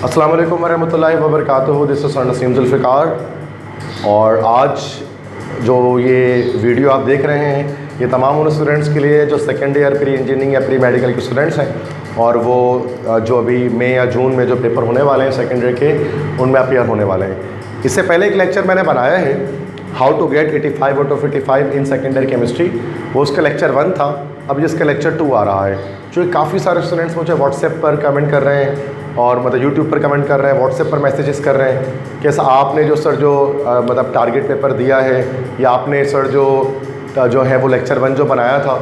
अस्सलाम वालेकुम वरहमतुल्लाहि वबरकातुहू। This is Naseem Zulfiqar. और आज जो ये वीडियो आप देख रहे हैं ये तमाम उन स्टूडेंट्स के लिए जो सेकेंड ईयर प्री इंजीनियरिंग या प्री मेडिकल के स्टूडेंट्स हैं और वो जो अभी मई या जून में जो पेपर होने वाले हैं सेकेंड ईयर के उनमें अपियर होने वाले हैं। इससे पहले एक लेक्चर मैंने बनाया है how to get 85 out of 85 in second year chemistry. वो उसका लेक्चर 1 था, अब जिसका लेक्चर 2 आ रहा है। जो काफ़ी सारे स्टूडेंट्स मुझे व्हाट्सएप पर कमेंट कर रहे हैं और मतलब यूट्यूब पर कमेंट कर रहे हैं, व्हाट्सएप पर मैसेजेस कर रहे हैं कि सर आपने जो सर जो मतलब टारगेट पेपर दिया है या आपने सर जो है वो लेक्चर 1 जो बनाया था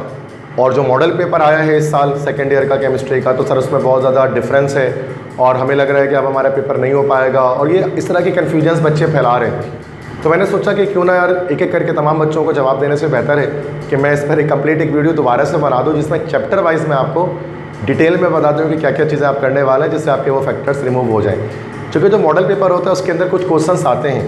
और जो मॉडल पेपर आया है इस साल सेकेंड ईयर का केमिस्ट्री का, तो सर उसमें बहुत ज़्यादा डिफरेंस है और हमें लग रहा है कि अब हमारा पेपर नहीं हो पाएगा। और ये इस तरह के कन्फ्यूजन्स बच्चे फैला रहे हैं। तो मैंने सोचा कि क्यों ना यार एक एक करके तमाम बच्चों को जवाब देने से बेहतर है कि मैं इस पर एक कंप्लीट एक वीडियो दोबारा से बना दूँ जिसमें चैप्टर वाइज मैं आपको डिटेल में बता दूँ कि क्या क्या चीज़ें आप करने वाले हैं जिससे आपके वो फैक्टर्स रिमूव हो जाएँ। क्योंकि जो मॉडल पेपर होता है उसके अंदर कुछ क्वेश्चंस आते हैं।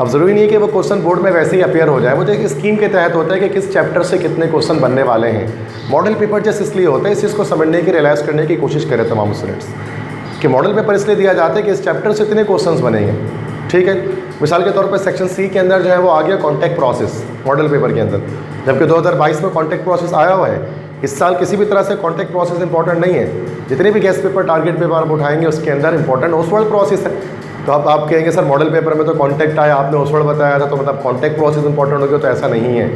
अब ज़रूरी नहीं है कि वो क्वेश्चन बोर्ड में वैसे ही अपीयर हो जाए, वो जो एक स्कीम के तहत होता है कि किस चैप्टर से कितने क्वेश्चन बनने वाले हैं। मॉडल पेपर जैसे इसलिए होता है इस चीज़ को समझने की रियलाइज़ करने की कोशिश करें तमाम स्टूडेंट्स कि मॉडल पेपर इसलिए दिया जाता है कि इस चैप्टर से इतने क्वेश्चन बनेंगे। ठीक है, मिसाल के तौर पर सेक्शन सी के अंदर जो है वो आ गया कॉन्टैक्ट प्रोसेस मॉडल पेपर के अंदर, जबकि 2022 में कॉन्टैक्ट प्रोसेस आया हुआ है। इस साल किसी भी तरह से कॉन्टैक्ट प्रोसेस इंपॉर्टेंट नहीं है। जितने भी गेस्ट पेपर टारगेट पेपर आप उठाएंगे उसके अंदर इंपॉर्टेंट ओसवर्ड प्रोसेस है। तो अब आप कहेंगे सर मॉडल पेपर में तो कॉन्टैक्ट आया, आपने ओसवर्ड बताया था तो मतलब कॉन्टैक्ट प्रोसेस इंपॉर्टेंट हो गया, तो ऐसा नहीं है।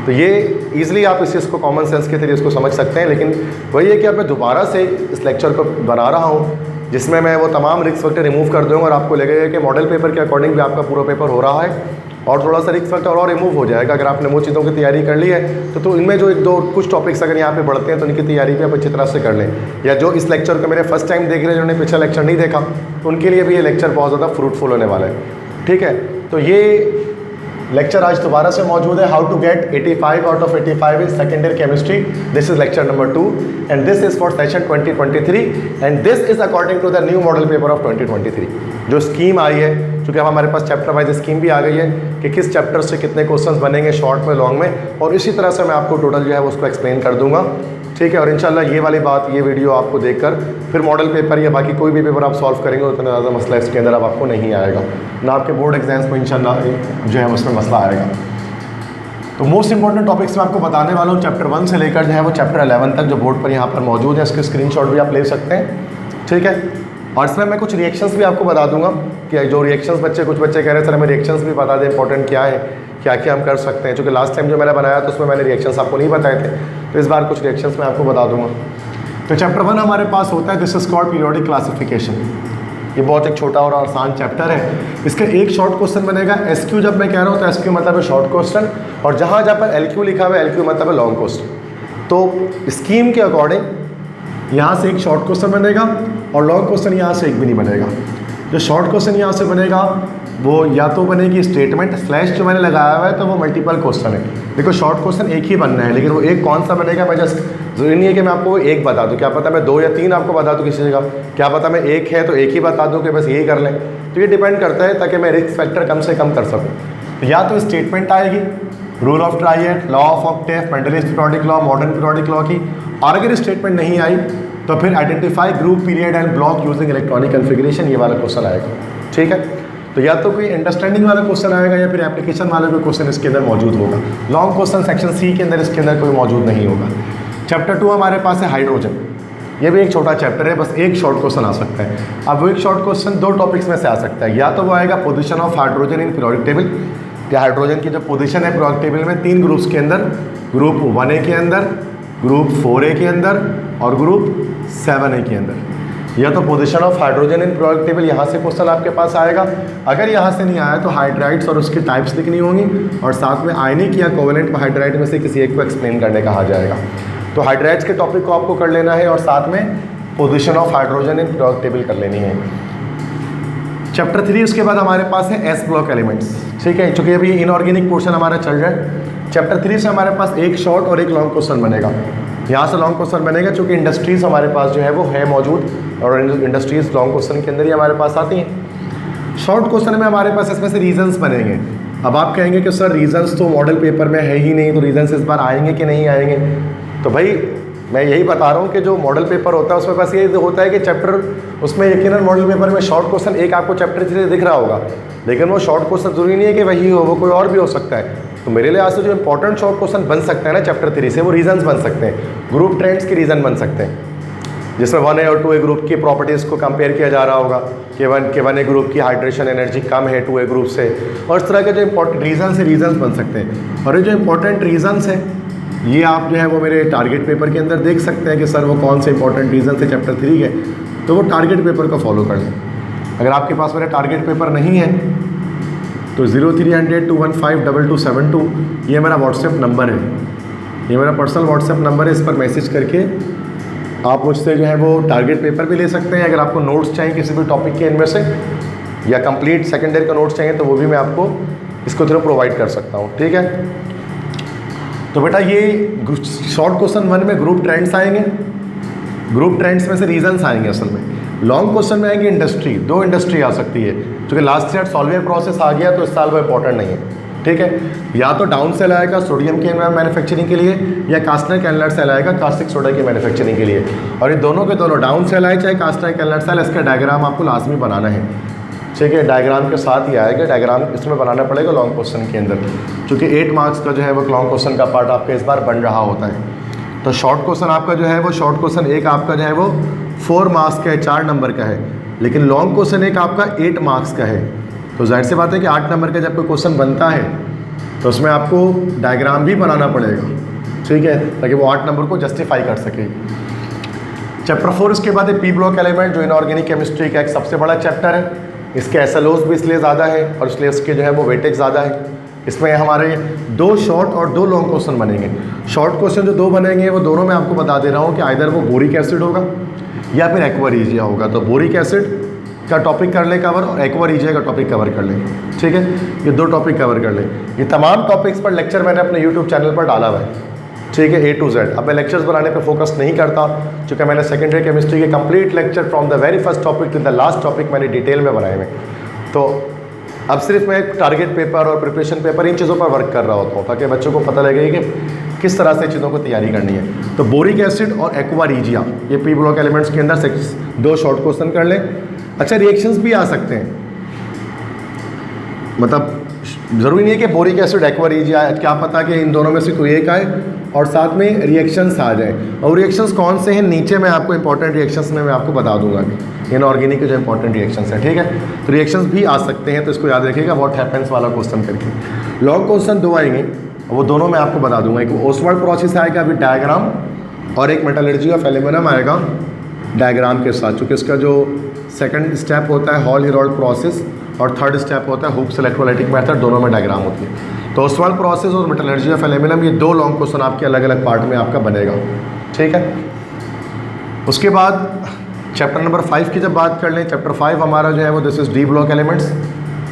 तो ये ईजिली आप इस चीज़ को कॉमन सेंस के तरीके इसको समझ सकते हैं। लेकिन वही है कि अब मैं दोबारा से इस लेक्चर को बना रहा हूँ जिसमें मैं वो तमाम रिस्क फैक्टर रिमूव कर दूँगा और आपको लगेगा कि मॉडल पेपर के अकॉर्डिंग भी आपका पूरा पेपर हो रहा है और थोड़ा सा रिस्क फैक्टर और रिमूव हो जाएगा अगर आपने वो चीज़ों की तैयारी कर ली है। तो इनमें जो एक दो कुछ टॉपिक्स अगर यहाँ पे बढ़ते हैं तो इनकी तैयारी भी आप अच्छी तरह से कर लें। या जो इस लेक्चर को मेरे फर्स्ट टाइम देख रहे हैं जिन्होंने पिछला लेक्चर नहीं देखा तो उनके लिए भी ये लेक्चर बहुत ज़्यादा फ्रूटफुल होने वाला है। ठीक है, तो ये लेक्चर आज दोबारा से मौजूद है how to get 85 out of 85 in second year chemistry. This is lecture number 2 and this is for session 2023 and this is according to the new model paper of 2023। जो स्कीम आई है, चूँकि अब हमारे पास चैप्टर वाइज स्कीम भी आ गई है कि किस चैप्टर से कितने क्वेश्चंस बनेंगे शॉर्ट में लॉन्ग में, और इसी तरह से मैं आपको टोटल जो है उसको एक्सप्लेन कर दूंगा। ठीक है, और इंशाल्लाह ये वाली बात ये वीडियो आपको देखकर फिर मॉडल पेपर या बाकी कोई भी पेपर आप सॉल्व करेंगे उतना ज़्यादा मसला इसके अंदर अब आपको नहीं आएगा, ना आपके बोर्ड एग्जाम्स में इंशाल्लाह जो है उसमें मसला आएगा। तो मोस्ट इंपॉर्टेंट टॉपिक्स मैं आपको बताने वाला हूँ चैप्टर 1 से लेकर जो है वो चैप्टर 11 तक, जो बोर्ड पर यहाँ पर मौजूद है। इसके स्क्रीनशॉट भी आप ले सकते हैं। ठीक है, और इसमें मैं कुछ रिएक्शंस भी आपको बता दूंगा कि जो रिएक्शंस कुछ बच्चे कह रहे हैं सर हमें रिएक्शंस भी बता दें इंपॉर्टेंट क्या है, क्या क्या हम कर सकते हैं। क्योंकि लास्ट टाइम जो मैंने बनाया तो उसमें मैंने रिएक्शंस आपको नहीं बताए थे, तो इस बार कुछ रिएक्शंस मैं आपको बता दूंगा। तो चैप्टर 1 हमारे पास होता है this is called periodic classification. ये बहुत एक छोटा और आसान चैप्टर है। इसका एक शॉर्ट क्वेश्चन बनेगा। एसक्यू जब मैं कह रहा हूँ तो एसक्यू मतलब है शॉर्ट क्वेश्चन, और जहाँ पर एलक्यू लिखा हुआ है एलक्यू मतलब है लॉन्ग क्वेश्चन। तो स्कीम के अकॉर्डिंग यहाँ से एक शॉर्ट क्वेश्चन बनेगा और लॉन्ग क्वेश्चन यहाँ से एक भी नहीं बनेगा। जो शॉर्ट क्वेश्चन यहाँ से बनेगा वो या तो बनेगी स्टेटमेंट स्लैश जो मैंने लगाया हुआ है तो वो मल्टीपल क्वेश्चन है। देखो शॉर्ट क्वेश्चन एक ही बनना है, लेकिन वो एक कौन सा बनेगा मैं जस्ट ज़रूरी नहीं है कि मैं आपको वो एक बता दूं। क्या पता मैं 2 या 3 आपको बता दूं किसी जगह, क्या पता मैं एक है तो एक ही बता दूं कि बस यही कर लें। तो ये डिपेंड करता है ताकि मैं रिस्क फैक्टर कम से कम कर सकूँ। तो या तो स्टेटमेंट आएगी, rule of triad, law of Octave, Mendeleev's periodic law, modern periodic law की। और अगर स्टेटमेंट नहीं आई तो फिर identify group period and block using electronic configuration, ये वाला क्वेश्चन आएगा। ठीक है, तो या तो कोई अंडरस्टैंडिंग वाला क्वेश्चन आएगा या फिर एप्लीकेशन वाला कोई क्वेश्चन इसके अंदर मौजूद होगा। लॉन्ग क्वेश्चन सेक्शन सी के अंदर इसके अंदर कोई मौजूद नहीं होगा। चैप्टर 2 हमारे पास है हाइड्रोजन। ये भी एक छोटा चैप्टर है, बस एक शॉर्ट क्वेश्चन आ सकता है। अब वो एक शॉर्ट क्वेश्चन 2 टॉपिक्स में से आ सकता है। या तो वो आएगा position of hydrogen in periodic table, या हाइड्रोजन की जो पोजीशन है पीरियोडिक टेबल में 3 ग्रुप्स के अंदर, ग्रुप 1A के अंदर, ग्रुप 4A के अंदर और ग्रुप 7A के अंदर। या तो position of hydrogen in periodic table यहाँ से क्वेश्चन आपके पास आएगा। अगर यहाँ से नहीं आया तो हाइड्राइड्स और उसकी टाइप्स लिखनी होंगी और साथ में आयनिक या कोवेलेंट हाइड्राइड में से किसी एक को एक्सप्लेन करने कहा जाएगा। तो हाइड्राइड्स के टॉपिक को आपको कर लेना है और साथ में position of hydrogen in periodic table कर लेनी है। चैप्टर 3 उसके बाद हमारे पास है एस ब्लॉक एलिमेंट्स। ठीक है, चूँकि अभी इनऑर्गेनिक पोर्शन हमारा चल रहा है। चैप्टर 3 से हमारे पास एक शॉर्ट और एक लॉन्ग क्वेश्चन बनेगा। यहाँ से लॉन्ग क्वेश्चन बनेगा चूँकि इंडस्ट्रीज़ हमारे पास जो है वो है मौजूद, और इंडस्ट्रीज़ लॉन्ग क्वेश्चन के अंदर ही हमारे पास आती हैं। शॉर्ट क्वेश्चन में हमारे पास इसमें से रीजंस बनेंगे। अब आप कहेंगे कि सर रीजंस तो मॉडल पेपर में है ही नहीं, तो रीजंस इस बार आएंगे कि नहीं आएंगे। तो भाई मैं यही बता रहा हूँ कि जो मॉडल पेपर होता है उसमें बस ये होता है कि चैप्टर उसमें यकीनन मॉडल पेपर में शॉर्ट क्वेश्चन एक आपको चैप्टर 3 दिख रहा होगा, लेकिन वो शॉर्ट क्वेश्चन जरूरी नहीं है कि वही हो, वो कोई और भी हो सकता है। तो मेरे लिए आज से जो इंपॉर्टेंट शॉर्ट क्वेश्चन बन सकते हैं ना चैप्टर 3 से, वो रीजंस बन सकते हैं, ग्रुप ट्रेंड्स के रीज़न बन सकते हैं, जिसमें 1A और 2A ग्रुप की प्रॉपर्टीज़ को कंपेयर किया जा रहा होगा कि 1A ग्रुप की हाइड्रेशन एनर्जी कम है 2A ग्रुप से, और इस तरह के जो इंपॉर्टेंट रीजंस बन सकते हैं। और ये जो इंपॉर्टेंट रीजंस हैं ये आप जो है वो मेरे टारगेट पेपर के अंदर देख सकते हैं कि सर वो कौन से इंपॉर्टेंट रीजन है चैप्टर 3 के, तो वो टारगेट पेपर को फॉलो कर लें। अगर आपके पास मेरा टारगेट पेपर नहीं है तो 0300 215 2272 ये मेरा व्हाट्सएप नंबर है, ये मेरा पर्सनल व्हाट्सएप नंबर है। इस पर मैसेज करके आप मुझसे जो है वो टारगेट पेपर भी ले सकते हैं। अगर आपको नोट्स चाहिए किसी भी टॉपिक के इनमें से, या कंप्लीट सेकेंड ईयर का नोट्स चाहिए, तो वो भी मैं आपको इसको थ्रू प्रोवाइड कर सकता हूँ, ठीक है। तो बेटा ये शॉर्ट क्वेश्चन 1 में ग्रुप ट्रेंड्स आएंगे, ग्रुप ट्रेंड्स में से रीजंस आएंगे असल में। लॉन्ग क्वेश्चन में आएंगे इंडस्ट्री, 2 इंडस्ट्री आ सकती है, क्योंकि लास्ट ईयर सॉल्वेयर प्रोसेस आ गया तो इस साल वो इंपॉर्टेंट नहीं है, ठीक है। या तो डाउन सेल आएगा सोडियम के मैन्युफैक्चरिंग के लिए, या कास्टर कैनलर सेल आएगा कास्टिक सोडा की मैन्युफैक्चरिंग के लिए। और ये दोनों के दोनों डाउन सेल आए चाहे कास्टर कैनलर सेल, इसका डायग्राम आपको लाजमी बनाना है, ठीक है। डायग्राम के साथ ही आएगा, डायग्राम इसमें बनाना पड़ेगा लॉन्ग क्वेश्चन के अंदर, क्योंकि 8 मार्क्स का जो है वो लॉन्ग क्वेश्चन का पार्ट आपका इस बार बन रहा होता है। तो शॉर्ट क्वेश्चन आपका जो है वो शॉर्ट क्वेश्चन एक आपका जो है वो 4 मार्क्स का है, 4 नंबर का है, लेकिन लॉन्ग क्वेश्चन एक आपका 8 मार्क्स का है। तो जाहिर सी बात है कि 8 नंबर का जब कोई क्वेश्चन बनता है तो उसमें आपको डायग्राम भी बनाना पड़ेगा, ठीक है, ताकि वो 8 नंबर को जस्टिफाई कर सके। चैप्टर 4 इसके बाद है पी ब्लॉक एलिमेंट, जो इनऑर्गेनिक केमिस्ट्री का एक सबसे बड़ा चैप्टर है। इसके एसएलओज भी इसलिए ज़्यादा है और इसलिए इसके जो है वो वेटेज ज़्यादा है। इसमें हमारे 2 शॉर्ट और 2 लॉन्ग क्वेश्चन बनेंगे। शॉर्ट क्वेश्चन जो 2 बनेंगे वो दोनों मैं आपको बता दे रहा हूँ कि आइदर वो बोरिक एसिड होगा या फिर एक्वारीजिया होगा। तो बोरिक एसिड का टॉपिक कर ले कवर और एक्वारीजिया का टॉपिक कवर कर ले, ठीक है। ये 2 टॉपिक कवर कर ले। ये तमाम टॉपिक्स पर लेक्चर मैंने अपने यूट्यूब चैनल पर डाला हुआ है, ठीक है, A to Z। अब मैं लेक्चर्स बनाने पे फोकस नहीं करता, क्योंकि मैंने सेकेंडरी केमिस्ट्री के complete lecture from the very first topic to the last topic मैंने डिटेल में बनाए हुए। तो अब सिर्फ मैं टारगेट पेपर और प्रिपरेशन पेपर इन चीज़ों पर वर्क कर रहा होता हूँ, ताकि बच्चों को पता लगे कि किस तरह से चीज़ों को तैयारी करनी है। तो बोरिक एसिड और एक्वारीजिया ये पी ब्लॉक एलिमेंट्स के अंदर 2 शॉर्ट क्वेश्चन कर लें। अच्छा, रिएक्शंस भी आ सकते हैं, मतलब ज़रूरी नहीं है कि बोरिक एसिड एक्वारीजिया, क्या पता कि इन दोनों में से कोई एक आए और साथ में रिएक्शंस आ जाए। और रिएक्शंस कौन से हैं नीचे मैं आपको इंपॉर्टेंट रिएक्शंस में मैं आपको बता दूंगा कि इनऑर्गेनिक के जो इंपॉर्टेंट रिएक्शंस हैं, ठीक है। तो रिएक्शंस भी आ सकते हैं, तो इसको याद रखिएगा व्हाट हैपेंस वाला क्वेश्चन करके। लॉन्ग क्वेश्चन 2 आएंगे, वो दोनों मैं आपको बता दूंगा। एक ओसवाल्ड प्रोसेस आएगा विद डायग्राम, और एक मेटलर्जी ऑफ एल्यूमिनियम आएगा डायग्राम के साथ, चूँकि इसका जो सेकंड स्टेप होता है हॉल हेरोल्ड प्रोसेस और थर्ड स्टेप होता है हुक्स इलेक्ट्रोलाइटिक मेथड, दोनों में डायग्राम होती है। तो ओसवाल्ड प्रोसेस और मेटलर्जी ऑफ एल्यूमिनियम ये 2 लॉन्ग क्वेश्चन आपके अलग अलग पार्ट में आपका बनेगा, ठीक है। उसके बाद चैप्टर नंबर 5 की जब बात कर लें, चैप्टर 5 हमारा जो है वो this is D block elements,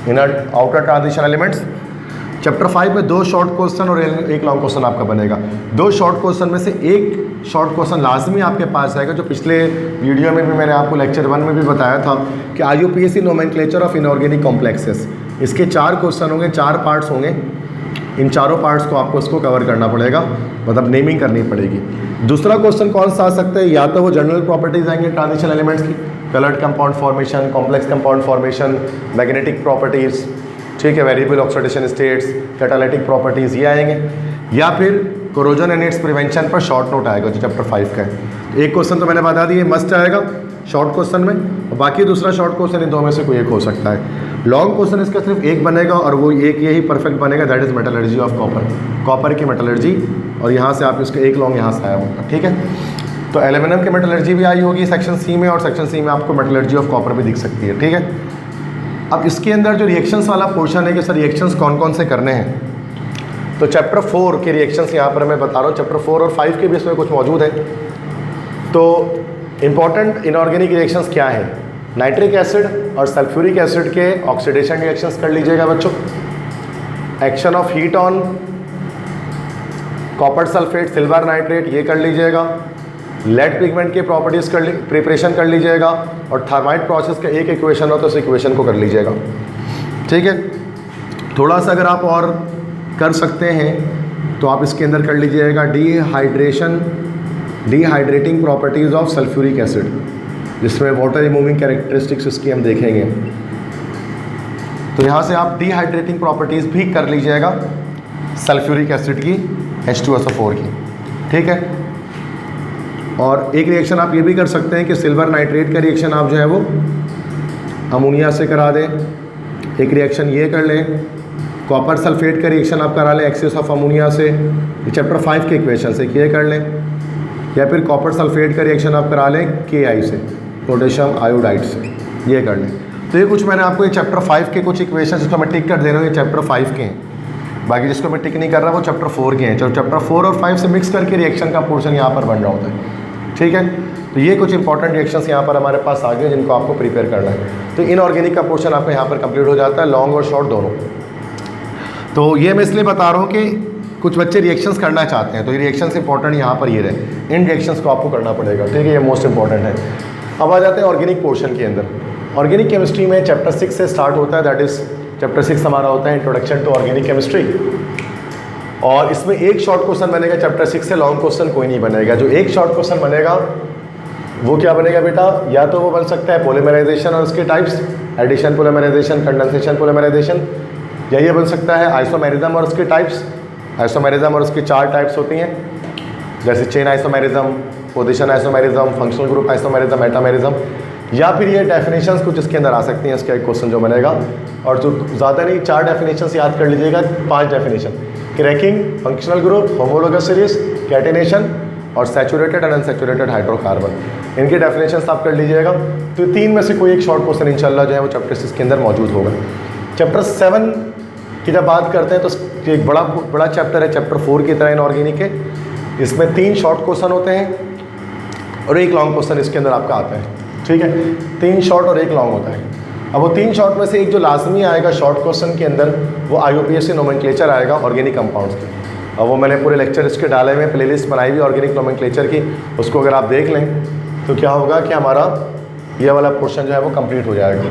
inner outer transition elements. Chapter 5 में 2 शॉर्ट क्वेश्चन और एक लॉन्ग क्वेश्चन आपका बनेगा। 2 शॉर्ट क्वेश्चन में से एक शॉर्ट क्वेश्चन लाजमी आपके पास आएगा, जो पिछले वीडियो में भी मैंने आपको लेक्चर 1 में भी बताया था कि IUPAC nomenclature of inorganic complexes. इसके 4 क्वेश्चन होंगे, 4 पार्ट्स होंगे। इन चारों पार्ट्स को आपको इसको कवर करना पड़ेगा, मतलब नेमिंग करनी पड़ेगी। दूसरा क्वेश्चन कौन सा आ सकता है, या तो वो जनरल प्रॉपर्टीज आएंगे ट्रांजिशन एलिमेंट्स की, coloured compound formation, complex compound formation, magnetic properties, ठीक है, variable oxidation states, catalytic properties, ये आएंगे। या फिर कोरोजन एंड इट्स प्रिवेंशन पर शॉर्ट नोट आएगा जो चैप्टर 5 का है। एक क्वेश्चन तो मैंने बता दिए मस्ट आएगा शॉर्ट क्वेश्चन में, और बाकी दूसरा शॉर्ट क्वेश्चन इन 2 में से कोई एक हो सकता है। लॉन्ग क्वेश्चन इसका सिर्फ एक बनेगा, और वो एक यही परफेक्ट बनेगा, that is metallurgy of copper, copper की मेटलर्जी, और यहाँ से आप इसका एक लॉन्ग यहाँ से आया होगा, ठीक है। तो एल्यूमिनियम की मेटलर्जी भी आई होगी सेक्शन सी में, और सेक्शन सी में आपको मेटलर्जी ऑफ कॉपर भी दिख सकती है, ठीक है। अब इसके अंदर जो रिएक्शंस वाला पोर्शन है कि सर रिएक्शंस कौन कौन से करने हैं, तो चैप्टर 4 के रिएक्शंस यहाँ पर मैं बता रहा हूँ। चैप्टर 4 और 5 के भी इसमें कुछ मौजूद है। तो इंपॉर्टेंट इनऑर्गेनिक रिएक्शंस क्या है, नाइट्रिक एसिड और सल्फ्यूरिक एसिड के ऑक्सीडेशन रिएक्शंस कर लीजिएगा बच्चों। Action of heat on copper sulphate silver nitrate, ये कर लीजिएगा। लेड पिगमेंट के प्रॉपर्टीज़ प्रिपरेशन कर लीजिएगा, और थर्माइट प्रोसेस का एक इक्वेशन हो तो उस इक्वेशन को कर लीजिएगा, ठीक है। थोड़ा सा अगर आप और कर सकते हैं तो आप इसके अंदर कर लीजिएगा dehydrating properties of sulphuric acid, जिसमें वाटर रिमूविंग कैरेक्टरिस्टिक्स इसकी हम देखेंगे। तो यहाँ से आप डिहाइड्रेटिंग प्रॉपर्टीज़ भी कर लीजिएगा सल्फ्यूरिक एसिड की H2SO4 की, ठीक है। और एक रिएक्शन आप ये भी कर सकते हैं कि सिल्वर नाइट्रेट का रिएक्शन आप जो है वो अमोनिया से करा दें, एक रिएक्शन ये कर लें, कॉपर सल्फेट का रिएक्शन आप करा लें एक्सेस ऑफ अमोनिया से, चैप्टर 5 के इक्वेशन से ये कर लें, या फिर कॉपर सल्फेट का रिएक्शन आप करा लें KI से, पोटेशियम आयोडाइड से, ये कर लें। तो ये कुछ मैंने आपको ये चैप्टर 5 के कुछ इक्वेशन जिसको मैं टिक कर दे रहा हूँ, ये चैप्टर 5 के हैं, बाकी जिसको मैं टिक नहीं कर रहा वो चैप्टर 4 के हैं। जो चैप्टर 4 और 5 से मिक्स करके रिएक्शन का पोर्शन यहाँ पर बन रहा होता है, ठीक है। तो ये कुछ इंपॉर्टेंट रिएक्शंस यहाँ पर हमारे पास आ गए जिनको आपको प्रिपेयर करना है। तो इनऑर्गेनिक का पोर्शन आपका यहाँ पर कंप्लीट हो जाता है, लॉन्ग और शॉर्ट दोनों। तो ये मैं इसलिए बता रहा हूँ कि कुछ बच्चे रिएक्शंस करना चाहते हैं, तो ये रिएक्शंस इंपॉर्टेंट यहाँ पर ये रहे, इन रिएक्शंस को आपको करना पड़ेगा, ठीक है, ये मोस्ट इंपॉर्टेंट है। अब आ जाते हैं ऑर्गेनिक पोर्शन के अंदर। ऑर्गेनिक केमिस्ट्री में चैप्टर 6 से स्टार्ट होता है, दैट इज़ चैप्टर 6 हमारा होता है इंट्रोडक्शन टू ऑर्गेनिक केमिस्ट्री। और इसमें एक शॉर्ट क्वेश्चन बनेगा चैप्टर 6 से, लॉन्ग क्वेश्चन कोई नहीं बनेगा। जो एक शॉर्ट क्वेश्चन बनेगा वो क्या बनेगा बेटा, या तो वो बन सकता है पॉलीमराइजेशन और उसके types, addition polymerisation, condensation polymerisation, या ये बन सकता है आइसोमेरिज्म और उसके टाइप्स। आइसोमेरिज्म और उसकी 4 टाइप्स होती हैं, जैसे chain isomerism, position isomerism, functional group isomerism, metamerism, या फिर ये डेफिनेशंस कुछ इसके अंदर आ सकती हैं। इसका एक क्वेश्चन जो बनेगा, और जो ज़्यादा नहीं 4 डेफिनेशंस याद कर लीजिएगा, 5 definition, cracking, functional group, homologous series, catenation और सैचुरेटेड एंड अनसैचुरेटेड हाइड्रोकार्बन, इनके डेफिनेशंस आप कर लीजिएगा। तो 3 में से कोई एक शॉर्ट क्वेश्चन इंशाल्लाह जो है वो चैप्टर 6 के अंदर मौजूद होगा। चैप्टर 7 की जब बात करते हैं तो एक बड़ा चैप्टर है चैप्टर 4 की तरह इनऑर्गेनिक है। इसमें 3 शॉर्ट क्वेश्चन होते हैं और एक लॉन्ग क्वेश्चन इसके अंदर आपका आता है, ठीक है। 3 शॉर्ट और एक लॉन्ग होता है। अब वो 3 शॉर्ट में से एक जो लाजमी आएगा शॉर्ट क्वेश्चन के अंदर, वो IUPAC नोमेनक्लेचर आएगा ऑर्गेनिक कंपाउंड्स की। अब वो मैंने पूरे लेक्चर इसके डाले हुए, प्लेलिस्ट बनाई हुई ऑर्गेनिक नोमेनक्लेचर की, उसको अगर आप देख लें तो क्या होगा कि हमारा ये वाला पोर्शन जो है वो कंप्लीट हो जाएगा,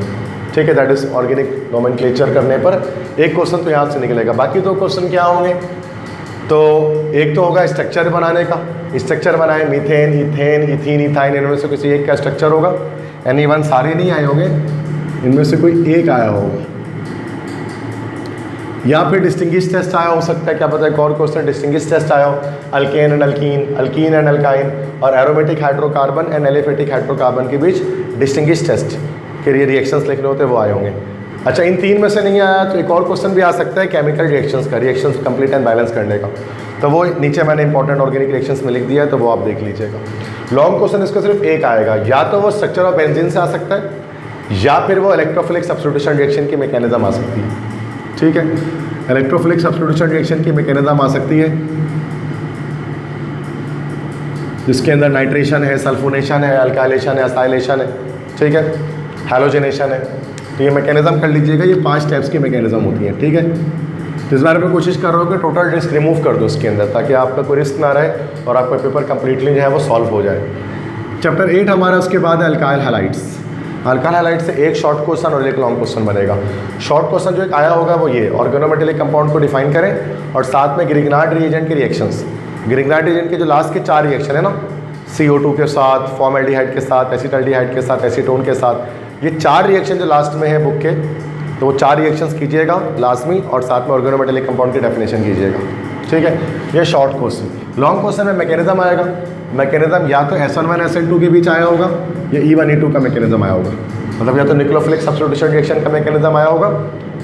ठीक है। दैट इज़ ऑर्गेनिक नोमेनक्लेचर करने पर एक क्वेश्चन तो यहाँ से निकलेगा। बाकी 2 क्वेश्चन क्या होंगे, तो एक तो होगा स्ट्रक्चर बनाने का, स्ट्रक्चर बनाए मीथेन, इथेन, इथीन, इथाइन, इनमें से किसी एक का स्ट्रक्चर होगा। एनी सारे नहीं आए होंगे, इनमें से कोई एक आया होगा, या फिर डिस्टिंग्विश टेस्ट आया हो सकता है, क्या पता है एक और क्वेश्चन डिस्टिंग्विश टेस्ट आया हो, alkane and alkene, alkene and alkyne, और aromatic hydrocarbon and aliphatic hydrocarbon के बीच डिस्टिंग्विश टेस्ट के लिए रिएक्शंस लिखने होते हैं, वो आए होंगे। अच्छा, इन 3 में से नहीं आया तो एक और क्वेश्चन भी आ सकता है केमिकल रिएक्शंस का, रिएक्शंस कंप्लीट एंड बैलेंस करने का, तो वो नीचे मैंने इंपॉर्टेंट ऑर्गेनिक रिएक्शंस में लिख दिया है, तो वो आप देख लीजिएगा। लॉन्ग क्वेश्चन इसका सिर्फ एक आएगा, या तो वो स्ट्रक्चर ऑफ बेंजीन से आ सकता है, या फिर वो इलेक्ट्रोफिलिक सब्स्टिट्यूशन रिएक्शन की मैकेनिज्म आ सकती है, ठीक है। इलेक्ट्रोफिलिक सब्स्टिट्यूशन रिएक्शन की मैकेनिज्म आ सकती है, जिसके अंदर नाइट्रेशन है, सल्फोनेशन है, अल्काइलेशन है, असाइलेशन है, ठीक है, हैलोजिनेशन है। तो ये मैकेनिज्म कर लीजिएगा, ये 5 टाइप्स की मैकेनिज्म होती हैं, ठीक है। तो इस बारे में कोशिश कर रहा हूँ कि टोटल रिस्क रिमूव कर दो इसके अंदर, ताकि आपका कोई रिस्क ना रहे और आपका पेपर कंप्लीटली जो है वो सॉल्व हो जाए। चैप्टर 8 हमारा उसके बाद है अल्काइल हैलाइड्स। अल्काइल हैलाइड से एक शॉर्ट क्वेश्चन और एक लॉन्ग क्वेश्चन बनेगा। शॉर्ट क्वेश्चन जो एक आया होगा वो ये ऑर्गेनोमेटेलिक कंपाउंड को डिफाइन करें और साथ में ग्रिग्नार्ड रिएजेंट के रिएक्शंस। ग्रिग्नार्ड रिएजेंट के जो लास्ट के 4 रिएक्शन है ना, CO2 के साथ, फॉर्मल्डिहाइड के साथ, एसिटाल्डिहाइड के साथ, एसीटोन के साथ, ये 4 रिएक्शन जो लास्ट में है बुक के, तो वो 4 रिएक्शंस कीजिएगा लाजमी, और साथ में ऑर्गेनोमेटेलिक कंपाउंड की डेफिनेशन कीजिएगा, ठीक है। ये शॉर्ट क्वेश्चन। लॉन्ग क्वेश्चन में मैकेनिज्म आएगा, मैकेनिज्म या तो SN1 SN2 के बीच आया होगा, या E1 E2 का मैकेनिज्म आया होगा, मतलब या तो न्यूक्लियोफिलिक सब्स्टिट्यूशन रिएक्शन का मैकेनिज्म आया होगा,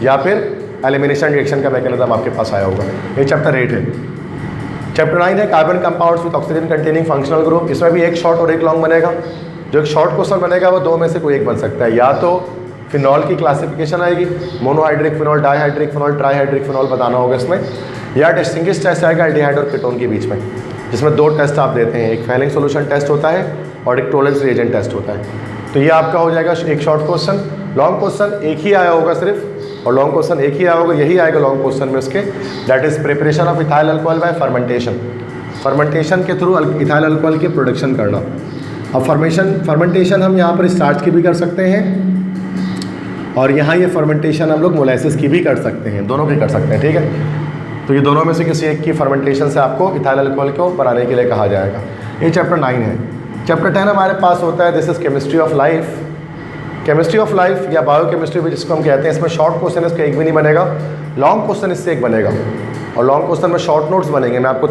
या फिर एलिमिनेशन रिएक्शन का मैकेनिज्म आपके पास आया होगा। ये चैप्टर 8 है। चैप्टर 9 है carbon compounds with oxygen containing functional group. इसमें भी एक शॉर्ट और एक लॉन्ग बनेगा। जो एक शॉर्ट क्वेश्चन बनेगा वो 2 में से कोई एक बन सकता है, या तो फिनॉल की क्लासिफिकेशन आएगी, monohydric phenol, dihydric phenol, trihydric phenol बताना होगा इसमें, या डिस्टिंग्विश टेस्ट आएगा एल्डिहाइड और कीटोन के बीच में, जिसमें 2 टेस्ट आप देते हैं, एक फेलिंग सोल्यूशन टेस्ट होता है और एक टोलेंस रिएजेंट टेस्ट होता है। तो ये आपका हो जाएगा एक शॉर्ट क्वेश्चन। लॉन्ग क्वेश्चन एक ही आया होगा सिर्फ, और लॉन्ग क्वेश्चन एक ही आया होगा, यही आएगा लॉन्ग क्वेश्चन में उसके, that is preparation of ethyl alcohol bye fermentation. Fermentation के थ्रू इथाइल अल्कोहल की प्रोडक्शन करना। अब फर्मेंटेशन हम यहाँ पर स्टार्च की भी कर सकते हैं, और यहाँ ये फर्मेंटेशन हम लोग मोलाइसिस की भी कर सकते हैं, दोनों की कर सकते हैं, ठीक है। तो ये दोनों में से किसी एक की फर्मेंटेशन से आपको इथाइल अल्कोहल को बनाने के लिए कहा जाएगा। ये चैप्टर 9 है। चैप्टर 10 हमारे पास होता है, this is chemistry of life. Chemistry of life या बायोकेमिस्ट्री भी जिसको हम कहते हैं, इसमें शॉर्ट क्वेश्चन इसका एक भी नहीं बनेगा, लॉन्ग क्वेश्चन इससे एक बनेगा। और लॉन्ग क्वेश्चन में शॉर्ट नोट्स बनेंगे। मैं आपको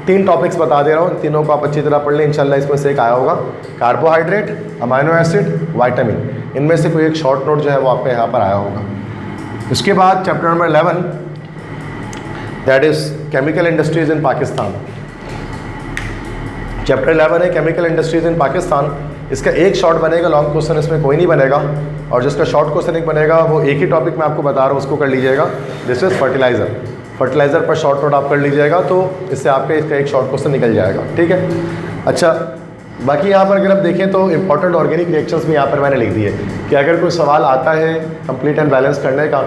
3 टॉपिक्स बता दे रहा हूँ, तीनों को आप अच्छी तरह पढ़ लें, इंशाल्लाह इसमें से एक आया होगा, कार्बोहाइड्रेट, अमाइनो एसिड, वाइटामिन, इनमें से कोई एक शॉर्ट नोट जो है वो आपके यहाँ पर आया होगा। उसके बाद chapter number 11 that is chemical industries in Pakistan. Chapter 11 है केमिकल इंडस्ट्रीज़ इन पाकिस्तान। इसका एक शॉर्ट बनेगा, लॉन्ग क्वेश्चन इसमें कोई नहीं बनेगा। और जिसका शॉर्ट क्वेश्चन एक बनेगा वो एक ही टॉपिक मैं आपको बता रहा हूँ, उसको कर लीजिएगा, दिस इज़ फर्टिलाइज़र। फर्टिलाइज़र पर शॉर्ट नोट आप कर लीजिएगा, तो इससे आपके इसका एक शॉर्ट क्वेश्चन निकल जाएगा, ठीक है। अच्छा, बाकी यहाँ पर अगर आप देखें तो इंपॉर्टेंट ऑर्गेनिक रिएक्शंस भी यहाँ पर मैंने लिख दिए कि अगर कोई सवाल आता है कंप्लीट एंड बैलेंस करने का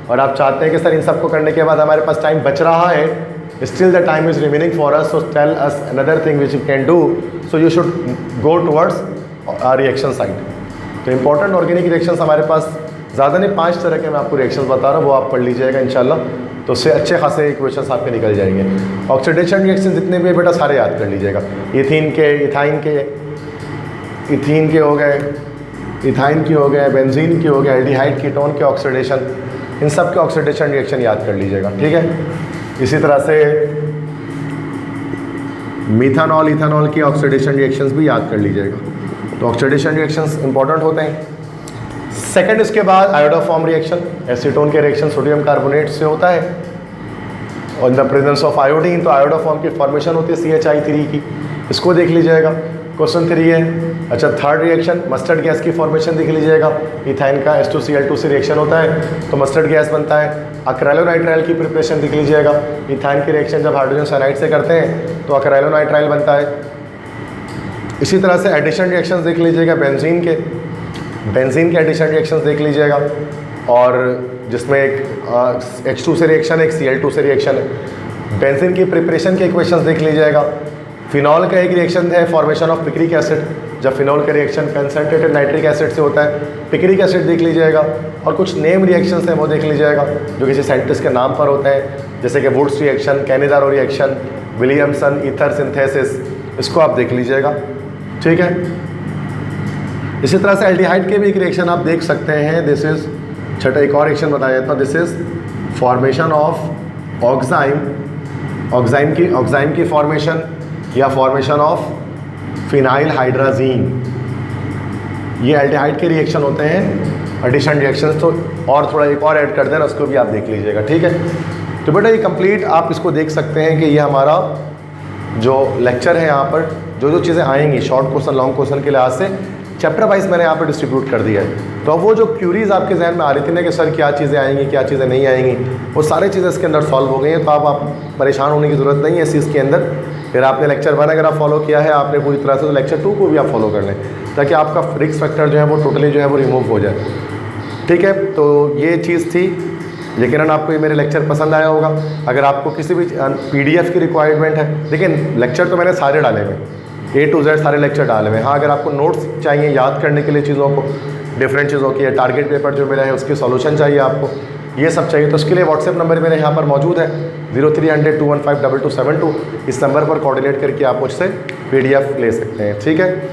और आप चाहते हैं कि सर इन सबको करने के बाद हमारे पास टाइम बच रहा है, still the time is remaining for us, so tell us another thing which you can do, so you should go towards our reaction side। तो इंपॉर्टेंट ऑर्गेनिक रिएक्शंस हमारे पास ज़्यादा नहीं, 5 तरह के मैं आपको रिएक्शंस बता रहा हूँ, वो आप पढ़ लीजिएगा इंशाल्लाह, तो उससे अच्छे खासे इक्वेशंस आपके निकल जाएंगे। ऑक्सीडेशन रिएक्शन जितने भी बेटा सारे याद कर लीजिएगा, इथीन के, इथाइन के, इथीन के हो गए, इथाइन के हो गए, बेंजीन के हो गए, एल्डिहाइड कीटोन के ऑक्सीडेशन, इन सब के ऑक्सीडेशन रिएक्शन याद कर लीजिएगा, ठीक है। इसी तरह से मिथानॉल, इथानॉल की ऑक्सीडेशन रिएक्शंस भी याद कर लीजिएगा। तो ऑक्सीडेशन रिएक्शंस इंपॉर्टेंट होते हैं। सेकंड, इसके बाद आयोडोफॉर्म रिएक्शन, एसीटोन के रिएक्शन सोडियम कार्बोनेट से होता है और in the presence of iodine, तो आयोडोफॉर्म की फॉर्मेशन होती है CH3 की, इसको देख लीजिएगा। क्वेश्चन 3 है। अच्छा, थर्ड रिएक्शन मस्टर्ड गैस की फॉर्मेशन देख लीजिएगा, इथाइन का H2Cl2 से रिएक्शन होता है तो मस्टर्ड गैस बनता है। अक्रेलोनाइट्राइल की प्रिपरेशन देख लीजिएगा, इथाइन की रिएक्शन जब हाइड्रोजन साइनाइड से करते हैं तो अक्रेलोनाइट्राइल बनता है। इसी तरह से एडिशन रिएक्शंस देख लीजिएगा, बेंजीन के एडिशन रिएक्शंस देख लीजिएगा, और जिसमें एक H2 से रिएक्शन है, एक Cl2 से रिएक्शन है। बेंजीन की प्रिपरेशन के इक्वेशंस देख लीजिएगा। फिनॉल का एक रिएक्शन है फॉर्मेशन ऑफ पिक्रिक एसिड, जब फिनॉल का रिएक्शन कंसनट्रेटेड नाइट्रिक एसिड से होता है, पिक्रिक एसिड देख लीजिएगा। और कुछ नेम रिएक्शंस हैं वो देख लीजिएगा जो किसी साइंटिस्ट के नाम पर होते हैं, जैसे कि Wurtz reaction, Cannizzaro reaction, Williamson ether synthesis, इसको आप देख लीजिएगा, ठीक है। इसी तरह से एल्डिहाइड के भी एक रिएक्शन आप देख सकते हैं, दिस इज छठा एक और रिएक्शन बताया जाता है, this is formation of oxime की फॉर्मेशन या फॉर्मेशन ऑफ फिनाइल हाइड्राजीन, ये एल्डिहाइड के रिएक्शन होते हैं, एडिशन रिएक्शंस। तो और थोड़ा एक और ऐड कर देना, उसको भी आप देख लीजिएगा, ठीक है। तो बेटा ये कंप्लीट आप इसको देख सकते हैं कि ये हमारा जो लेक्चर है, यहाँ पर जो जो चीज़ें आएंगी शॉर्ट क्वेश्चन लॉन्ग क्वेश्चन के लिहाज से चैप्टर वाइज मैंने यहाँ पर डिस्ट्रीब्यूट कर दिया है। तो अब वो जो क्यूरीज आपके जहन में आ रही थी ना कि सर क्या चीज़ें आएंगी क्या चीज़ें नहीं आएंगी, वो सारी चीज़ें इसके अंदर सॉल्व हो गई हैं। तो आप परेशान होने की ज़रूरत नहीं है इस चीज़ के अंदर। फिर आपने लेक्चर 1 अगर आप फॉलो किया है आपने पूरी तरह से, तो लेक्चर 2 को भी आप फॉलो कर लें, ताकि आपका रिस्क फैक्टर जो है वो टोटली जो है वो रिमूव हो जाए, ठीक है। तो ये चीज़ थी, यकीनन आपको ये मेरे लेक्चर पसंद आया होगा। अगर आपको किसी भी PDF की रिक्वायरमेंट है, लेकिन लेक्चर तो मैंने सारे डाले हुए, A to Z सारे लेक्चर डाले हुए। हाँ, अगर आपको नोट्स चाहिए याद करने के लिए चीज़ों को, डिफरेंट चीज़ों की, टारगेट पेपर जो मेरा है उसकी सॉल्यूशन चाहिए आपको, ये सब चाहिए, तो उसके लिए व्हाट्सएप नंबर मेरे यहाँ पर मौजूद है 0300-215-2272। इस नंबर पर कोऑर्डिनेट करके आप मुझसे PDF ले सकते हैं, ठीक है।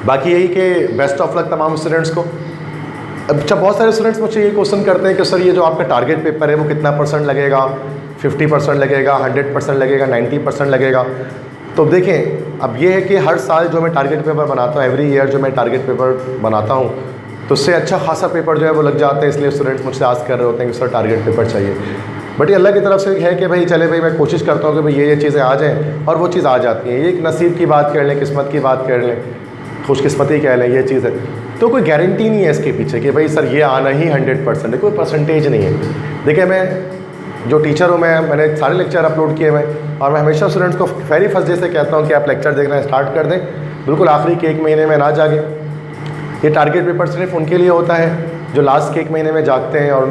बाकी यही कि बेस्ट ऑफ लक तमाम स्टूडेंट्स को। अच्छा, बहुत सारे स्टूडेंट्स मुझसे ये क्वेश्चन करते हैं कि सर ये जो आपका टारगेट पेपर है वो कितना % लगेगा, 50% लगेगा, 100% लगेगा, 90% लगेगा। तो देखें, अब ये है कि हर साल जो मैं टारगेट पेपर बनाता हूँ, एवरी ईयर जो मैं टारगेट पेपर बनाता हूँ, तो उससे अच्छा खासा पेपर जो है वो लग जाता है। इसलिए स्टूडेंट्स मुझसे आस्क कर रहे होते हैं कि सर टारगेट पेपर चाहिए। बट ये अल्लाह की तरफ से है कि भाई चले भाई मैं कोशिश करता हूँ कि भाई ये चीज़ें आ जाएँ, और वो चीज़ आ जाती है। ये एक नसीब की बात कर लें, किस्मत की बात कर लें, खुशकिस्मती कह लें, ये चीज़ है। तो कोई गारंटी नहीं है इसके पीछे कि भाई सर ये आना ही 100% है, कोई परसेंटेज नहीं है। देखिए, मैं जो टीचर हूँ, मैंने सारे लेक्चर अपलोड किए हुए, और मैं हमेशा स्टूडेंट्स को वेरी फर्स्ट डे से कहता हूँ कि आप लेक्चर देखना स्टार्ट कर दें, बिल्कुल आखिरी के 1 महीने में ना जागे। ये टारगेट पेपर सिर्फ उनके लिए होता है जो लास्ट के 1 महीने में जागते हैं और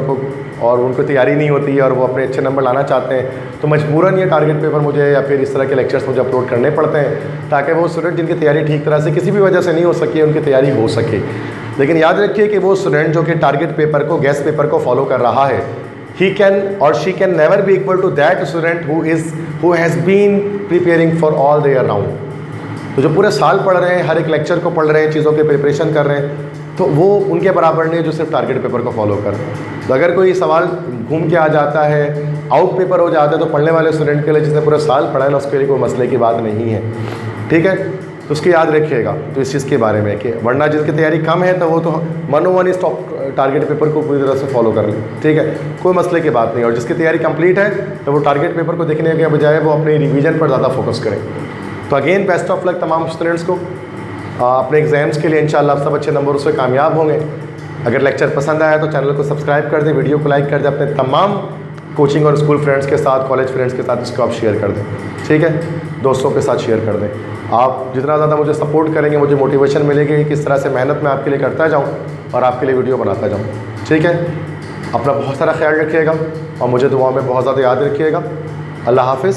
उनको तैयारी नहीं होती है और वो अपने अच्छे नंबर लाना चाहते हैं, तो मजबूरन ये टारगेट पेपर मुझे या फिर इस तरह के लेक्चर्स मुझे अपलोड करने पड़ते हैं, ताकि वो स्टूडेंट जिनकी तैयारी ठीक तरह से किसी भी वजह से नहीं हो सकी उनकी तैयारी हो सके। लेकिन याद रखिए कि वो स्टूडेंट जो कि टारगेट पेपर को, गैस पेपर को फॉलो कर रहा है, he can or she can never be equal to that student who has been preparing for all the year round। तो जो पूरे साल पढ़ रहे हैं, हर एक लेक्चर को पढ़ रहे हैं, चीज़ों की प्रिपरेशन कर रहे हैं, तो वो उनके बराबर नहीं है जो सिर्फ टारगेट पेपर को फॉलो कर रहे हैं। तो अगर कोई सवाल घूम के आ जाता है, आउट पेपर हो जाता है, तो पढ़ने वाले स्टूडेंट के लिए जिसने पूरा साल पढ़ा है ना, उसके लिए कोई मसले की बात नहीं है। ठीक है, तो उसकी याद रखिएगा तो इस चीज़ के बारे में कि वरना जिसकी तैयारी कम है तो वो तो मनोमन ही स्टॉप टारगेट पेपर को पूरी तरह से फॉलो कर ले। ठीक है, कोई मसले की बात नहीं। और जिसकी तैयारी कंप्लीट है तो वो टारगेट पेपर को देखने के बजाय वो अपने रिवीजन पर ज़्यादा फोकस करें। तो अगेन बेस्ट ऑफ लक तमाम स्टूडेंट्स को अपने एग्ज़ाम्स के लिए। इंशाल्लाह आप सब अच्छे नंबरों से कामयाब होंगे। अगर लेक्चर पसंद आया तो चैनल को सब्सक्राइब कर दें, वीडियो को लाइक कर दें, अपने तमाम कोचिंग और स्कूल फ्रेंड्स के साथ, कॉलेज फ्रेंड्स के साथ इसको आप शेयर कर दें। ठीक है, दोस्तों के साथ शेयर कर दें। आप जितना ज़्यादा मुझे सपोर्ट करेंगे, मुझे मोटिवेशन मिलेगी कि किस तरह से मेहनत मैं आपके लिए करता जाऊँ और आपके लिए वीडियो बनाता जाऊँ। ठीक है, अपना बहुत सारा ख्याल रखिएगा और मुझे दुआ में बहुत ज़्यादा याद रखिएगा। अल्लाह हाफ़िज़।